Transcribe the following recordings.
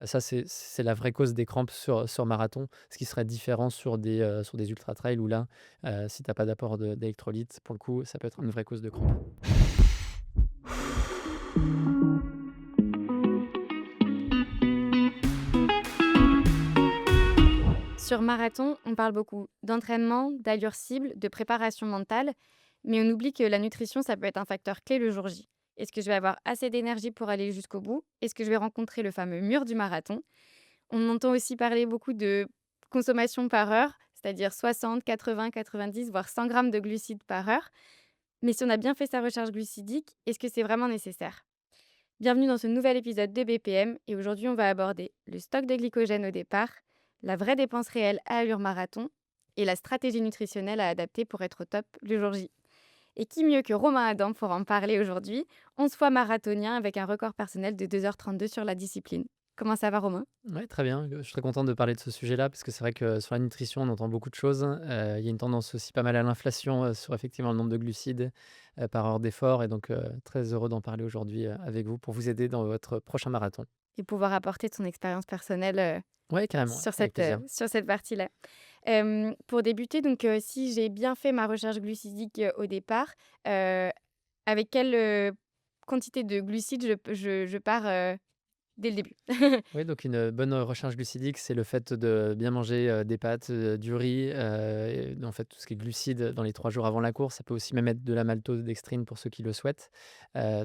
Ça, c'est la vraie cause des crampes sur marathon, ce qui serait différent sur des ultra trail où là, si tu as pas d'apport d'électrolytes, pour le coup, ça peut être une vraie cause de crampes. Sur marathon, on parle beaucoup d'entraînement, d'allure cible, de préparation mentale, mais on oublie que la nutrition, ça peut être un facteur clé le jour J. Est-ce que je vais avoir assez d'énergie pour aller jusqu'au bout? Est-ce que je vais rencontrer le fameux mur du marathon? On entend aussi parler beaucoup de consommation par heure, c'est-à-dire 60, 80, 90, voire 100 grammes de glucides par heure. Mais si on a bien fait sa recharge glucidique, est-ce que c'est vraiment nécessaire? Bienvenue dans ce nouvel épisode de BPM et aujourd'hui on va aborder le stock de glycogène au départ, la vraie dépense réelle à allure marathon et la stratégie nutritionnelle à adapter pour être au top le jour J. Et qui mieux que Romain Adam pour en parler aujourd'hui, 11 fois marathonien avec un record personnel de 2h32 sur la discipline. Comment ça va Romain? Ouais, très bien, je suis très content de parler de ce sujet-là parce que c'est vrai que sur la nutrition, on entend beaucoup de choses. Il y a une tendance aussi pas mal à l'inflation, sur effectivement le nombre de glucides, par heure d'effort et donc très heureux d'en parler aujourd'hui, avec vous pour vous aider dans votre prochain marathon. Et pouvoir apporter ton expérience personnelle Ouais, carrément, ouais, avec plaisir. sur cette partie-là. Pour débuter, donc, si j'ai bien fait ma recherche glucidique au départ, euh, avec quelle quantité de glucides je pars dès le début? Oui, donc une bonne recharge glucidique, c'est le fait de bien manger, des pâtes, du riz, et en fait, tout ce qui est glucides dans les 3 jours avant la course. Ça peut aussi même être de la maltodextrine pour ceux qui le souhaitent.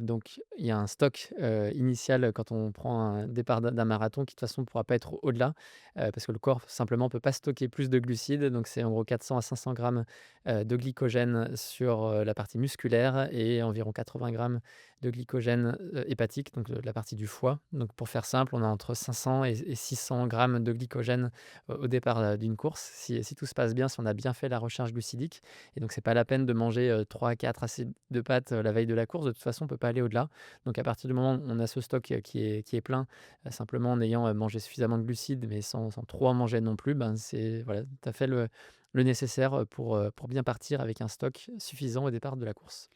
Donc il y a un stock, initial quand on prend un départ d'un marathon qui de toute façon ne pourra pas être au-delà, parce que le corps simplement peut pas stocker plus de glucides. Donc c'est en gros 400 à 500 grammes, de glycogène sur, la partie musculaire et environ 80 grammes de glycogène, hépatique, donc la partie du foie. Donc pour faire simple, on a entre 500 et 600 grammes de glycogène au départ, d'une course. Si tout se passe bien, si on a bien fait la recharge glucidique et donc c'est pas la peine de manger, 3 à 4 assiettes de pâtes, la veille de la course. De toute façon, on peut pas aller au-delà. Donc à partir du moment où on a ce stock, qui est plein, simplement en ayant, mangé suffisamment de glucides, mais sans trop en manger non plus, ben, c'est voilà, tu as fait le nécessaire, pour bien partir avec un stock suffisant au départ de la course.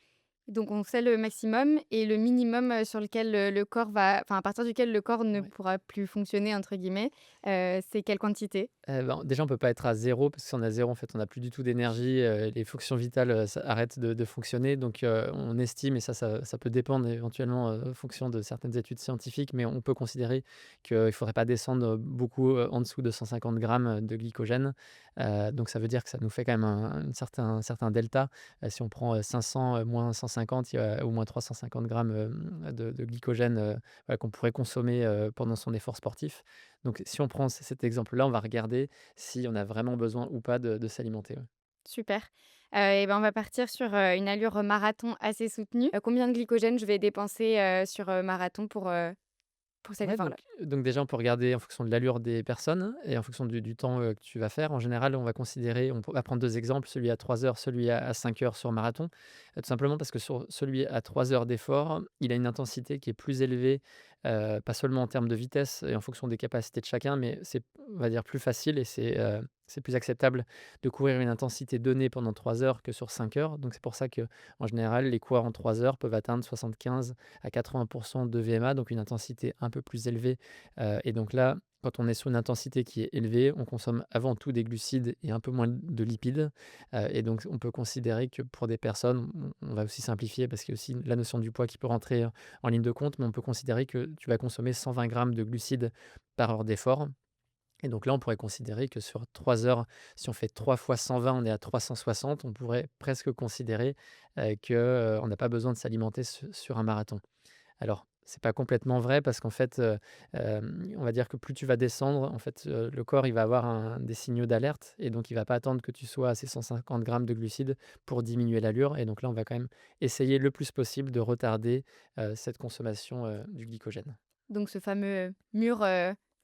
Donc on sait le maximum et le minimum, sur lequel le corps va enfin, à partir duquel le corps ne Ouais. pourra plus «fonctionner» entre guillemets, c'est quelle quantité? Ben, déjà, on peut pas être à zéro parce que si on est à 0, en fait, on a plus du tout d'énergie, les fonctions vitales, ça arrêtent de fonctionner donc on estime et ça peut dépendre éventuellement, en fonction de certaines études scientifiques, mais on peut considérer qu'il faudrait pas descendre, beaucoup, en dessous de 150 grammes de glycogène. Donc ça veut dire que ça nous fait quand même un certain delta. Si on prend, 500, moins 150, il y a au moins 350 grammes, de glycogène, voilà, qu'on pourrait consommer, pendant son effort sportif. Donc si on prend cet exemple-là, on va regarder si on a vraiment besoin ou pas de s'alimenter, ouais. Super. Et ben, on va partir sur, une allure marathon assez soutenue. Combien de glycogène je vais dépenser, sur, marathon pour cet Ouais, effort-là? donc déjà, on peut regarder en fonction de l'allure des personnes et en fonction du temps, que tu vas faire. En général, on va prendre 2 exemples, celui à 3 heures, celui à 5 heures sur marathon. Tout simplement parce que sur celui à 3 heures d'effort, il a une intensité qui est plus élevée, pas seulement en termes de vitesse et en fonction des capacités de chacun, mais c'est, on va dire, plus facile et c'est plus acceptable de courir une intensité donnée pendant 3 heures que sur 5 heures. Donc c'est pour ça que en général, les coureurs en 3 heures peuvent atteindre 75 à 80 de VMA, donc une intensité un peu plus élevée, et donc là, quand on est sur une intensité qui est élevée, on consomme avant tout des glucides et un peu moins de lipides, et donc on peut considérer que pour des personnes, on va aussi simplifier parce qu'il y a aussi la notion du poids qui peut rentrer, en ligne de compte, mais on peut considérer que tu vas consommer 120 grammes de glucides par heure d'effort et donc là, on pourrait considérer que sur 3 heures, si on fait 3 fois 120, on est à 360. On pourrait presque considérer, que, on n'a pas besoin de s'alimenter sur un marathon. Alors, c'est pas complètement vrai parce qu'en fait, on va dire que plus tu vas descendre, en fait, le corps, il va avoir des signaux d'alerte et donc il va pas attendre que tu sois à ces 150 grammes de glucides pour diminuer l'allure et donc là, on va quand même essayer le plus possible de retarder, cette consommation, du glycogène. Donc ce fameux mur,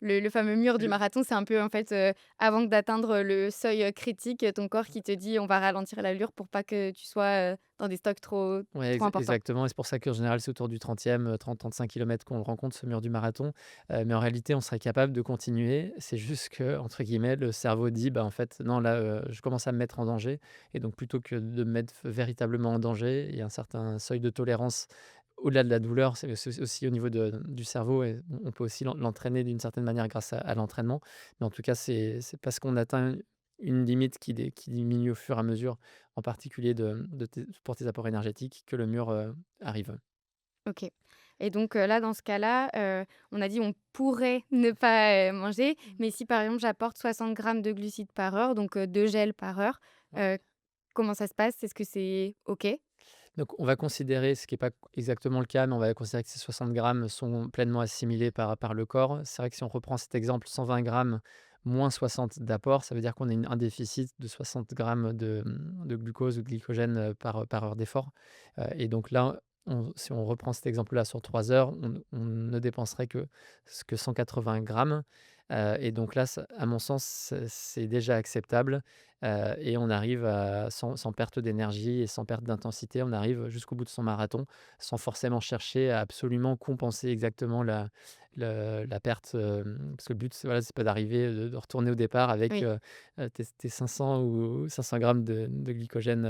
le fameux mur du marathon, c'est un peu, en fait, avant d'atteindre le seuil, critique, ton corps qui te dit: «On va ralentir l'allure pour pas que tu sois, dans des stocks Ouais, trop importants». exactement et c'est pour ça qu'en général, c'est autour du 30e, 30-35 kilomètres qu'on le rencontre, ce mur du marathon, mais en réalité, on serait capable de continuer. C'est juste que entre guillemets, le cerveau dit: «Bah, en fait, non, là, je commence à me mettre en danger» et donc plutôt que de me mettre véritablement en danger, il y a un certain seuil de tolérance au-delà de la douleur, c'est aussi au niveau du cerveau et on peut aussi l'entraîner d'une certaine manière grâce à l'entraînement. Mais en tout cas, c'est parce qu'on atteint une limite qui diminue au fur et à mesure, en particulier de tes pour tes apports énergétiques, que le mur, arrive. OK. Et donc, là, dans ce cas-là, on a dit on pourrait ne pas, manger, mais si par exemple j'apporte 60 grammes de glucides par heure, donc 2 gels par heure, heu, comment ça se passe? Est-ce que c'est OK? Donc on va considérer, ce qui est pas exactement le cas, mais on va considérer que ces 60 grammes sont pleinement assimilés par le corps. C'est vrai que si on reprend cet exemple, 120 grammes moins 60 d'apport, ça veut dire qu'on a un déficit de 60 grammes de glucose ou de glycogène par heure d'effort. Et donc là, si on reprend cet exemple-là sur 3 heures, on ne dépenserait que 180 grammes. Et donc là, à mon sens, c'est déjà acceptable. Et on arrive sans perte d'énergie et sans perte d'intensité, on arrive jusqu'au bout de son marathon, sans forcément chercher à absolument compenser exactement la perte, parce que le but, c'est pas d'arriver, de retourner au départ avec, Oui. tes 500 ou 500 grammes de glycogène,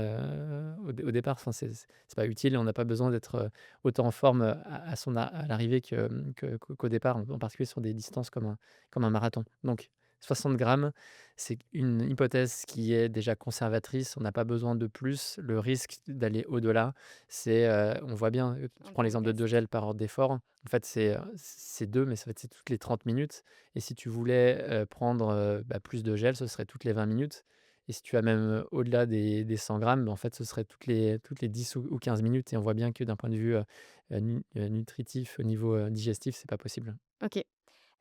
au départ. Enfin, c'est pas utile et on n'a pas besoin d'être, autant en forme, à l'arrivée qu'au départ, en particulier sur des distances comme un marathon. Donc 60 grammes, c'est une hypothèse qui est déjà conservatrice, on n'a pas besoin de plus. Le risque d'aller au-delà, on voit bien, tu En prends termes l'exemple de 2 gastriques. gels par heure d'effort. En fait, c'est 2, mais ça fait c'est toutes les 30 minutes et si tu voulais, prendre, plus de gel, ce serait toutes les 20 minutes et si tu vas même, au-delà des 100 grammes, bah, en fait, ce serait toutes les 10 ou 15 minutes et on voit bien que d'un point de vue, nutritif, au niveau, digestif, c'est pas possible. OK.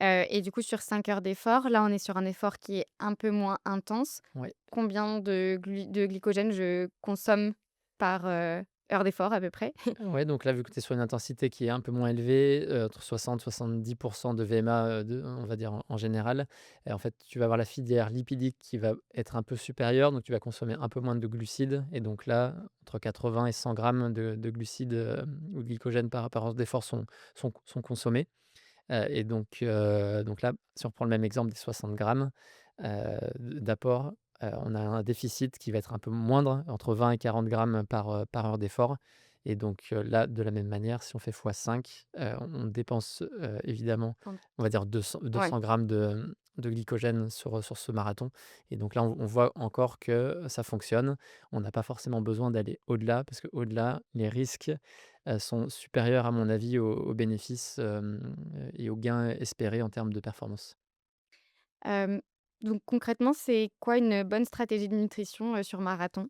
Et du coup, sur 5 heures d'effort, là, on est sur un effort qui est un peu moins intense. Ouais. Combien de glycogène je consomme par, heure d'effort à peu près? Ouais, donc là, vu que tu es sur une intensité qui est un peu moins élevée, entre 60-70 de VMA, on va dire en général, et en fait, tu vas avoir la filière lipidique qui va être un peu supérieure, donc tu vas consommer un peu moins de glucides et donc là, entre 80 et 100 grammes de glucides, ou de glycogène par heure d'effort sont consommés. Et donc là, si on reprend le même exemple des 60 grammes, d'apport, on a un déficit qui va être un peu moindre, entre 20 et 40 grammes par heure d'effort et donc là, de la même manière, si on fait fois 5, on dépense, évidemment, Quand on va dire 200 Ouais. grammes de glycogène sur ce marathon et donc là, on voit encore que ça fonctionne. On n'a pas forcément besoin d'aller au-delà parce qu'au-delà, les risques sont supérieurs à mon avis aux bénéfices, et aux gains espérés en termes de performance. Hem, donc concrètement, c'est quoi une bonne stratégie de nutrition, sur marathon?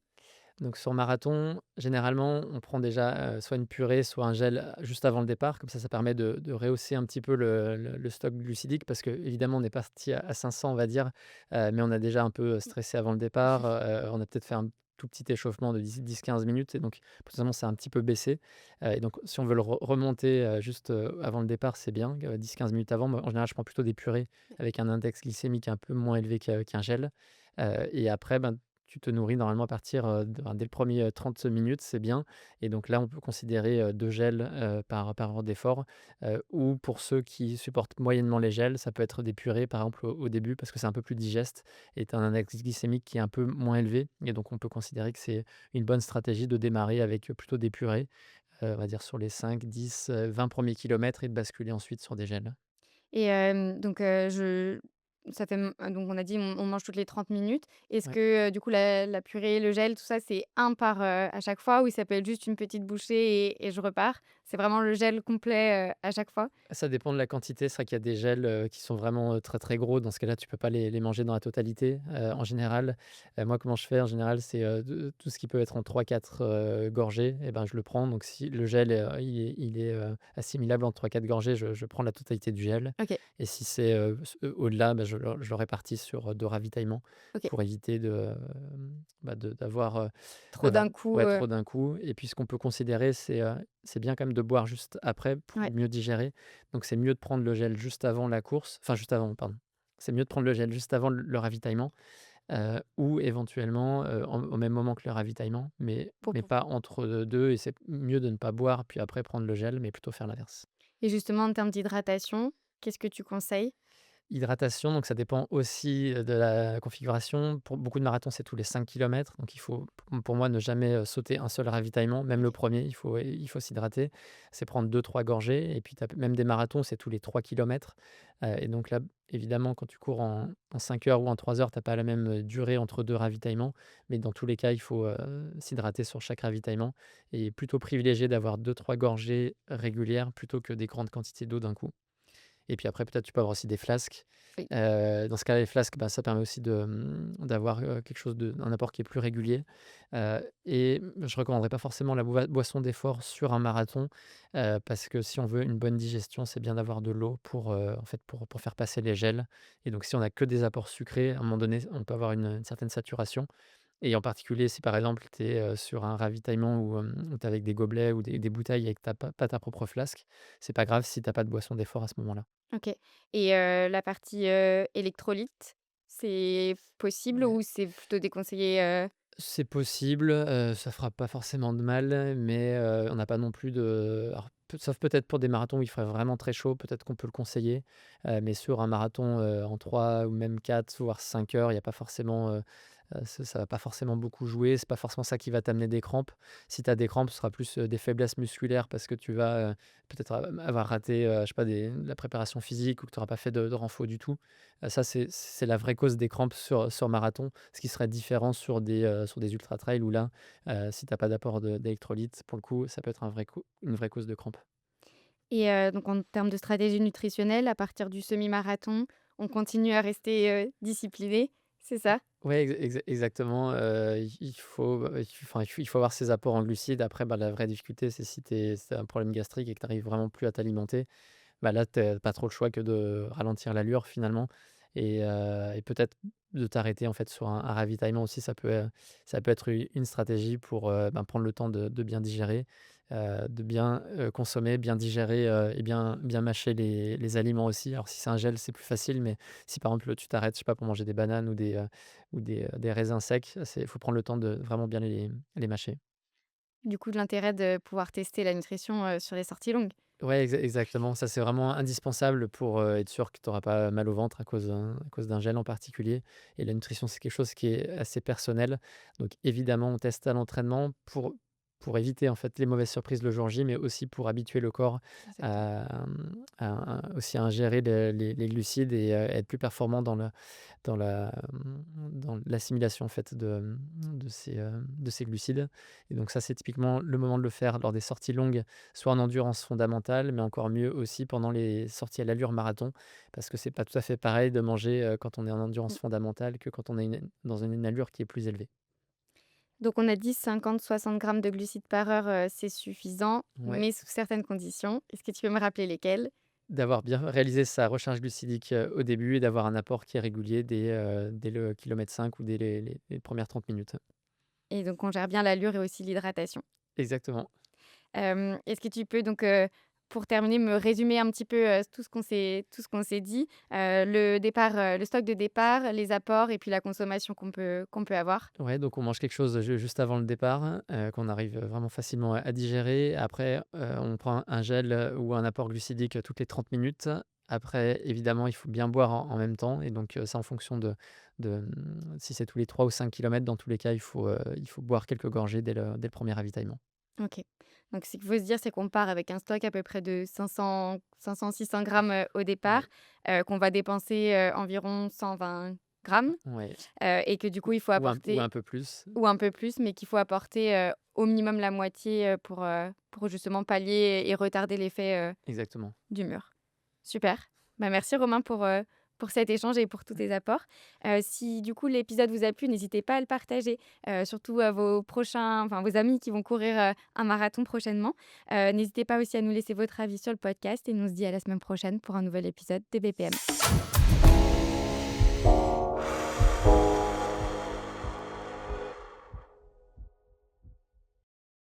Donc sur marathon, généralement, on prend déjà, soit une purée, soit un gel, juste avant le départ. Comme ça permet de rehausser un petit peu le stock glucidique parce qu'évidemment, on est parti à 500, on va dire, mais on a déjà un peu, stressé avant le départ, on a peut-être fait un tout petit échauffement de 10-15 minutes et donc potentiellement, c'est un petit peu baissé, et donc si on veut le remonter, juste, avant le départ, c'est bien, 10-15 minutes avant. Moi, en général, je prends plutôt des purées avec un index glycémique un peu moins élevé qu'un gel, et après, ben, tu te nourris normalement à partir, dès le premier er 30 minutes, c'est bien et donc là, on peut considérer, 2 gels, par heure d'effort, ou pour ceux qui supportent moyennement les gels, ça peut être des purées, par exemple, au début parce que c'est un peu plus digeste et tu as un index glycémique qui est un peu moins élevé et donc on peut considérer que c'est une bonne stratégie de démarrer avec, plutôt des purées, on va dire sur les 5-10, 20 premiers kilomètres et de basculer ensuite sur des gels. Et donc je ça fait donc on a dit on mange toutes les 30 minutes. Est-ce Ouais. que, du coup la purée, le gel, tout ça, c'est un par, à chaque fois ou ça peut être juste une petite bouchée et je repars? C'est vraiment le gel complet, à chaque fois? Ça dépend de la quantité. C'est vrai qu'il y a des gels, qui sont vraiment, très, très gros. Dans ce cas-là, tu peux pas les manger dans la totalité. En général, moi, comment je fais en général, c'est, de tout ce qui peut être en 3-4 gorgées et ben, je le prends. Donc si le gel, il est, assimilable en 3-4 gorgées, je prends la totalité du gel OK, et si c'est, au-delà, bah, je le répartis sur, 2 ravitaillements OK. pour éviter d'avoir, Trop d'un coup, ouais, trop d'un coup et puis ce qu'on peut considérer, c'est bien quand même de boire juste après pour ouais. mieux digérer. Donc c'est mieux de prendre le gel juste avant la course, enfin juste avant, pardon. C'est mieux de prendre le gel juste avant le ravitaillement, ou éventuellement, au même moment que le ravitaillement, mais Pour pas entre, 2 et c'est mieux de ne pas boire puis après prendre le gel, mais plutôt faire l'inverse. Et justement en termes d'hydratation, qu'est-ce que tu conseilles? Hydratation, donc ça dépend aussi, de la configuration. Pour beaucoup de marathons, c'est tous les 5 kilomètres, donc il faut, pour moi, ne jamais, sauter un seul ravitaillement. Même le OK. premier, il faut s'hydrater. C'est prendre deux trois gorgées et puis tu même des marathons, c'est tous les 3 kilomètres, et donc là, évidemment, quand tu cours en 5 heures ou en 3 heures, tu as pas la même, durée entre 2 ravitaillements, mais dans tous les cas, il faut, s'hydrater sur chaque ravitaillement et plutôt privilégier d'avoir deux trois gorgées régulières plutôt que des grandes quantités d'eau d'un coup. Et puis après, peut-être, tu peux avoir aussi des flasques. Oui. Dans ce cas-là, les flasques, bah, ça permet aussi d'avoir, quelque chose un apport qui est plus régulier. Et je ne recommanderais pas forcément la boisson d'effort sur un marathon, parce que si on veut une bonne digestion, c'est bien d'avoir de l'eau pour, en fait, pour faire passer les gels. Et donc si on a que des apports sucrés, à un moment donné, on peut avoir une certaine saturation. Et en particulier, si par exemple, tu es, sur un ravitaillement où tu es avec des gobelets ou des bouteilles et que tu as pas ta propre flasque, c'est pas grave si tu as pas de boisson d'effort à ce moment-là. OK. Et la partie, électrolytes, c'est possible Ouais. ou c'est plutôt déconseillé, C'est possible, ça fera pas forcément de mal, mais on n'a pas non plus de alors sauf peut-être pour des marathons où il ferait vraiment très chaud, peut-être qu'on peut le conseiller, mais sur un marathon, en 3 ou même 4 voire 5 heures, il y a pas forcément, ça va pas forcément beaucoup jouer. C'est pas forcément ça qui va t'amener des crampes. Si tu as des crampes, ce sera plus, des faiblesses musculaires parce que tu vas, peut-être avoir raté, je sais pas, la préparation physique ou que tu auras pas fait de renfo du tout. Ça, c'est la vraie cause des crampes sur marathon, ce qui serait différent sur des ultra trail où là, si tu as pas d'apport d'électrolytes, pour le coup, ça peut être une vraie cause de crampes. et donc en termes de stratégie nutritionnelle, à partir du semi-marathon, on continue à rester, discipliné, c'est ça? Ouais, exactement, il faut avoir ses apports en glucides. Après, bah, la vraie difficulté, c'est si tu as un problème gastrique et que tu arrives vraiment plus à t'alimenter, bah, là, tu pas trop le choix que de ralentir l'allure finalement et peut-être de t'arrêter en fait sur un ravitaillement aussi, ça peut être une stratégie pour, ben, prendre le temps de bien digérer, de bien, consommer, bien digérer, et bien mâcher les aliments aussi. Alors si c'est un gel, c'est plus facile, mais si par exemple tu t'arrêtes, je sais pas, pour manger des bananes ou des raisins secs, il faut prendre le temps de vraiment bien les mâcher. Du coup, de l'intérêt de pouvoir tester la nutrition, sur les sorties longues. Ouais, exactement. Ça, c'est vraiment indispensable pour, être sûr que tu auras pas mal au ventre à cause d'un gel en particulier et la nutrition, c'est quelque chose qui est assez personnel. Donc évidemment, on teste à l'entraînement pour éviter, en fait, les mauvaises surprises le jour J, mais aussi pour habituer le corps Exactement. aussi à ingérer les glucides et être plus performant dans l'assimilation, en fait, de ces glucides et donc ça, c'est typiquement le moment de le faire lors des sorties longues, soit en endurance fondamentale, mais encore mieux aussi pendant les sorties à l'allure marathon, parce que c'est pas tout à fait pareil de manger, quand on est en endurance Mmh. fondamentale que quand on est dans une allure qui est plus élevée. Donc on a dit 50-60 grammes de glucides par heure, c'est suffisant, Ouais, mais sous certaines conditions. Est-ce que tu peux me rappeler lesquelles? d'avoir bien réalisé sa recharge glucidique, au début et d'avoir un apport qui est régulier dès le kilomètre 5 ou dès les 1 30 minutes. Et donc on gère bien l'allure et aussi l'hydratation. Exactement. Est-ce que tu peux donc, pour terminer, me résumer un petit peu, tout ce qu'on s'est dit? Le départ, le stock de départ, les apports et puis la consommation qu'on peut avoir? Ouais, donc on mange quelque chose juste avant le départ, qu'on arrive vraiment facilement à digérer. Après, on prend un gel, ou un apport glucidique, toutes les 30 minutes. Après, évidemment, il faut bien boire en même temps et donc c'est en fonction si c'est tous les 3 ou 5 kilomètres, dans tous les cas, il faut boire quelques gorgées dès le 1er ravitaillement. OK. Donc ce qu'il faut se dire, c'est qu'on part avec un stock à peu près de 500-600 grammes, au départ, Ouais, qu'on va dépenser, environ 120 grammes, ouais, et que du coup, il faut ou apporter un peu plus. ou un peu plus, mais qu'il faut apporter, au minimum la moitié, pour justement pallier et retarder l'effet, Exactement. du mur. Super. Bah, merci Romain pour cet échange et pour tous tes apports. Si du coup l'épisode vous a plu, n'hésitez pas à le partager, surtout à vos amis qui vont courir, un marathon prochainement. N'hésitez pas aussi à nous laisser votre avis sur le podcast et nous on se dit à la semaine prochaine pour un nouvel épisode de BPM.